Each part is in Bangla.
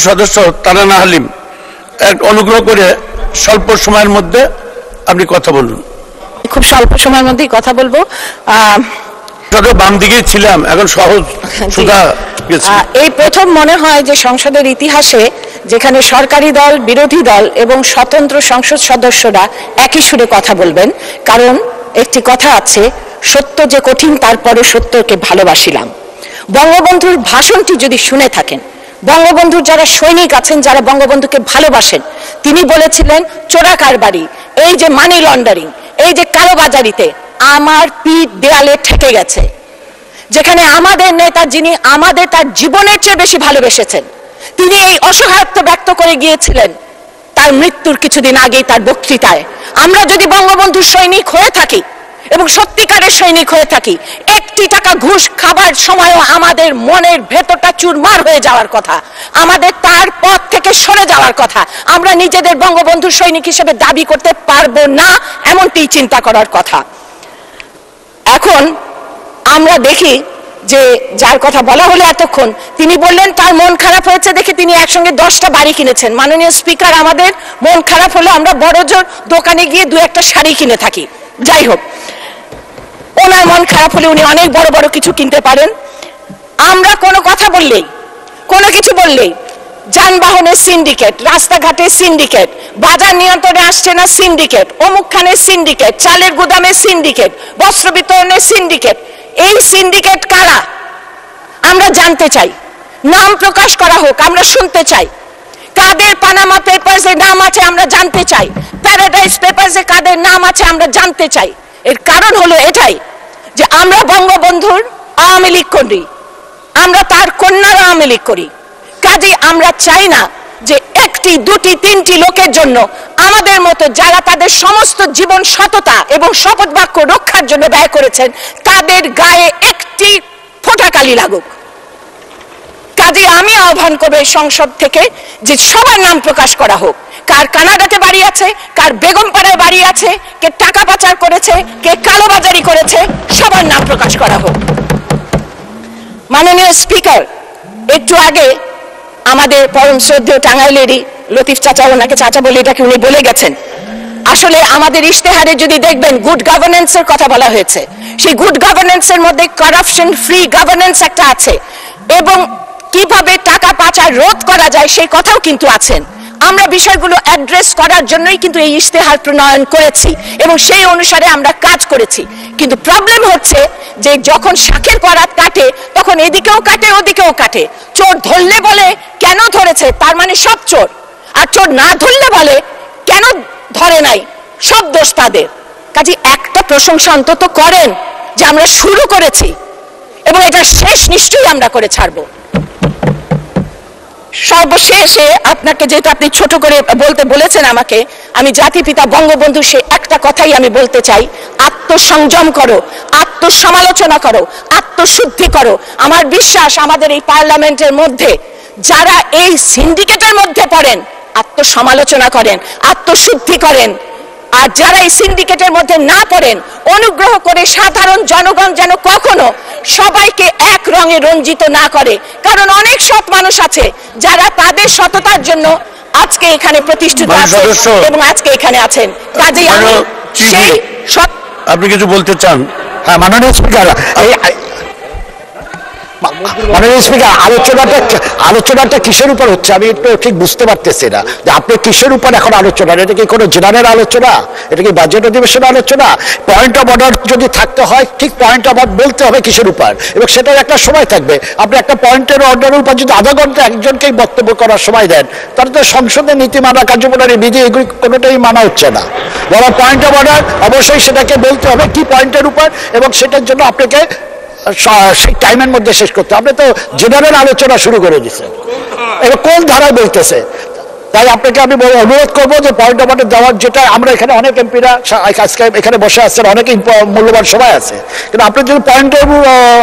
সদস্য তারানা হালিম অনুগ্রহ করে স্বল্প সময়ের মধ্যে আপনি কথা বলুন। খুব স্বল্প সময়ের মধ্যেই কথা বলবো। বাম দিকে ছিলাম, এখন সহজ সুধা গেছে। এই প্রথম মনে হয় যে সংসদের ইতিহাসে যেখানে সরকারি দল, বিরোধী দল এবং স্বতন্ত্র সংসদ সদস্যরা একই সুরে কথা বলবেন, কারণ একটি কথা আছে, সত্য যে কঠিন তারপরে সত্যকে ভালোবাসিলাম। বঙ্গবন্ধুর ভাষণটি যদি শুনে থাকেন, বঙ্গবন্ধুর যারা সৈনিক আছেন, যারা বঙ্গবন্ধুকে ভালোবাসেন, তিনি বলেছিলেন চোরা কারবারি, এই যে মানি লন্ডারিং, এই যে কালোবাজারিতে আমার পিঠ দেয়ালে ঠেকে গেছে। যেখানে আমাদের নেতা, যিনি আমাদের তার জীবনের চেয়ে বেশি ভালোবেসেছেন, তিনি এই অসহায়ত্ব ব্যক্ত করে গিয়েছিলেন তার মৃত্যুর কিছুদিন আগেই তার বক্তৃতায়। আমরা যদি বঙ্গবন্ধুর সৈনিক হয়ে থাকি এবং সত্যিকারের সৈনিক হয়ে থাকি, একটি টাকা ঘুষ খাবার সময়ও আমাদের মনের ভেতরটা চুরমার হয়ে যাওয়ার কথা, আমাদের তার পথ থেকে সরে যাওয়ার কথা। আমরা নিজেদের বঙ্গবন্ধুর সৈনিক হিসেবে দাবি করতে পারবো না, এমনটি চিন্তা করার কথা। এখন আমরা দেখি যে যার কথা বলা হলো এতক্ষণ, তিনি বললেন তার মন খারাপ হয়েছে দেখে তিনি একসঙ্গে 10টা বাড়ি কিনেছেন। মাননীয় স্পিকার, আমাদের মন খারাপ হলে আমরা বড় জোর দোকানে গিয়ে 2-1টা শাড়ি কিনে থাকি। যাই হোক, ওনার মন খারাপ হলে উনি অনেক বড় বড় কিছু কিনতে পারেন। আমরা কোনো কথা বললেই, কোনো কিছু বললেই যানবাহনের সিন্ডিকেট, রাস্তাঘাটের সিন্ডিকেট, বাজার নিয়ন্ত্রণে আসছে না সিন্ডিকেট, অমুকখানের সিন্ডিকেট, চালের গুদামের সিন্ডিকেট, বস্ত্র বিতরণের সিন্ডিকেট, এই সিন্ডিকেট কারা আমরা জানতে চাই। নাম প্রকাশ করা হোক, আমরা শুনতে চাই। কাদের পানামা পেপারসে নাম আছে আমরা জানতে চাই, প্যারাডাইস পেপারসে কাদের নাম আছে আমরা জানতে চাই। এর কারণ হলো এটাই যে আমরা বঙ্গবন্ধুর আওয়ামী লীগ করি, আমরা তার কন্যার আওয়ামী লীগ করি। কাজে আমরা চাই না যে 1টি, 2টি, 3টি লোকের জন্য আমাদের মতো যারা তাদের সমস্ত জীবন সততা এবং শপথ বাক্য রক্ষার জন্য ব্যয় করেছেন, তাদের গায়ে একটি ফোঁটা কালি লাগুক। কাজে আমি আহ্বান করব সংসদ থেকে যে সবার নাম প্রকাশ করা হোক। কার কানাডাতে বাড়ি আছে, কার বেগমপাড়ায় বাড়ি আছে, কে টাকা পাচার করেছে, কে কালোবাজারি করেছে, সবার নাম প্রকাশ করা হোক। মাননীয় স্পিকার, একটু আগে আমাদের পরম শ্রদ্ধেয় টাঙ্গাইলেরই লতিফ চাচা, ওনাকে চাচা বলে এটাকে উনি বলে গেছেন। আসলে আমাদের ইশতেহারে যদি দেখবেন গুড গভর্নেন্সের কথা বলা হয়েছে, সেই গুড গভর্নেন্সের মধ্যে কারাপশন ফ্রি গভর্নেন্স একটা আছে এবং কিভাবে টাকা পাচার রোধ করা যায় সেই কথাও কিন্তু আছেন। আমরা বিষয়গুলো অ্যাড্রেস করার জন্যই কিন্তু এই ইশতেহার প্রণয়ন করেছি এবং সেই অনুসারে আমরা কাজ করেছি। কিন্তু প্রবলেম হচ্ছে যে যখন শাকের করাত কাটে তখন এদিকেও কাটে ওদিকেও কাটে। চোর ধরলে বলে কেন ধরেছে, তার মানে সব চোর, আর চোর না ধরলে বলে কেন ধরে নাই, সব দোষ তাদের। কাজে একটা প্রশংসা অন্তত করেন যে আমরা শুরু করেছি এবং এটা শেষ নিশ্চয়ই আমরা করে ছাড়বো। সর্বশেষে আপনাকে যেটা আপনি ছোট করে বলতে বলেছেন আমাকে, আমি জাতিপিতা বঙ্গবন্ধু সে একটা কথাই আমি বলতে চাই, আত্মসংযম করো, আত্মসমালোচনা করো, আত্মশুদ্ধি করো। আমার বিশ্বাস আমাদের এই পার্লামেন্টের মধ্যে যারা এই সিন্ডিকেটের মধ্যে পড়েন, আত্মসমালোচনা করেন, আত্মশুদ্ধি করেন, আর যারা এই সিন্ডিকেটের মধ্যে না পড়েন, অনুগ্রহ করে সাধারণ জনগণ যেন কখনো সবাইকে এক রঙে রঞ্জিত না করে। কারণ অনেক সৎ মানুষ আছে যারা তাদের সততার জন্য আজকে এখানে প্রতিষ্ঠিত আছে এবং আজকে এখানে আছেন। কাজেই আমি সেই আপনি কিছু বলতে চান? হ্যাঁ, মাননীয় স্পিকার, মাননীয় স্পিকার, আলোচনাটা কিসের উপর হচ্ছে আমি একটু ঠিক বুঝতে পারতেছি না যে আপনি কিসের উপর এখন আলোচনা। এটা কি কোনো জেনারেল আলোচনা? এটা কি বাজেট অধিবেশনের আলোচনা? পয়েন্ট অফ অর্ডার যদি থাকতে হয় ঠিক পয়েন্ট অফ অর্ডার বলতে হবে কিসের উপর, এবং সেটার একটা সময় থাকবে। আপনি একটা পয়েন্টের অর্ডারের উপর যদি আধা ঘন্টা একজনকেই বক্তব্য করার সময় দেন, তাহলে তো সংসদের নীতিমালা, কার্যপ্রণালী, বিধি এগুলি কোনোটাই মানা হচ্ছে না। বড় পয়েন্ট অফ অর্ডার অবশ্যই সেটাকে বলতে হবে কি পয়েন্টের উপর, এবং সেটার জন্য আপনাকে সেই টাইমের মধ্যে শেষ করতে। আপনি তো জেনারেল আলোচনা শুরু করে দিচ্ছেন, এবার কোন ধারায় বলতেছে। তাই আপনাকে আমি অনুরোধ করবো যে পয়েন্ট অফ অর্ডার দেওয়ার, যেটা আমরা এখানে অনেক এমপিরা আজকে এখানে বসে আছেন, অনেক মূল্যবান সবাই আছে, কিন্তু আপনি যদি পয়েন্ট অফ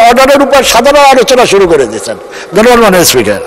অর্ডারের উপর সাধারণ আলোচনা শুরু করে দিচ্ছেন। ধন্যবাদ মাননীয় স্পিকার।